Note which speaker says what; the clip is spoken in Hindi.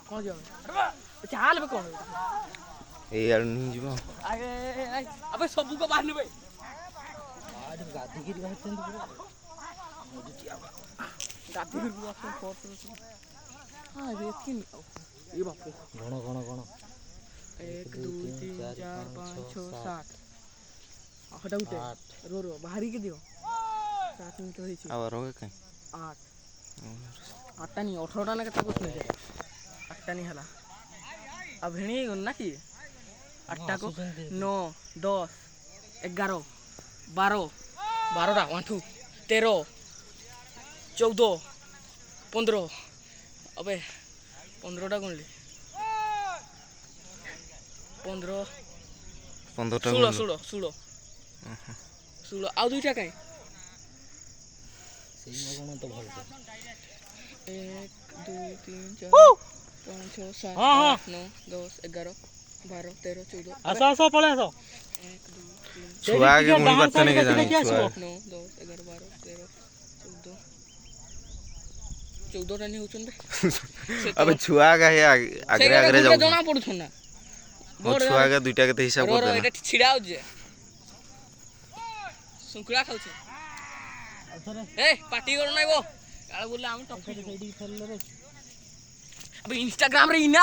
Speaker 1: कौन जाओ चाल बे कौन
Speaker 2: ए यार नहीं जीवा
Speaker 1: अबे सबू को बाहर नेबे
Speaker 3: आज गाधी गिरी बाहर पूरा
Speaker 1: गाधी गिरी बाहर फोटो हां रे किन ये बापू
Speaker 3: गण
Speaker 1: 1 2 3 4 5 6 7 हटा उठे रो बाहरी के दियो 7 मिनट होई छी
Speaker 2: अब रोगे कहीं
Speaker 1: 8 8टा नहीं 18टा ना केता कुछ नहीं 8टा नहीं हला अब हेणी ना की 8टा को 9 10 11 12 12टा 1 2 13 14 15 अबे 15टा गुणली 15
Speaker 2: 15टा
Speaker 1: 16 आउ दुईटा कहीं
Speaker 3: गण तो भल
Speaker 1: 1 2 3 4 5 6 7 8 9 10 11 12 13 14
Speaker 3: आसो आसो पळे आसो
Speaker 1: 1 2 3
Speaker 2: छुआ के मुंह बत्ता नहीं के जाने छुआ
Speaker 1: 9 10 11 12 13 14 टा नहीं होचन बे
Speaker 2: अब छुआ का है आगरे आगरे जाऊ
Speaker 1: जना पडुछ ना
Speaker 2: वो छुआ के दुईटा के हिसाब कर देना
Speaker 1: एटा छिड़ाउ जे सुंकुड़ा खाउ छे ए पार्टी करू नाही गो काळे बोलले आम टॉपिक
Speaker 3: साइड खेलले रे
Speaker 1: अब इंस्टाग्राम रे इना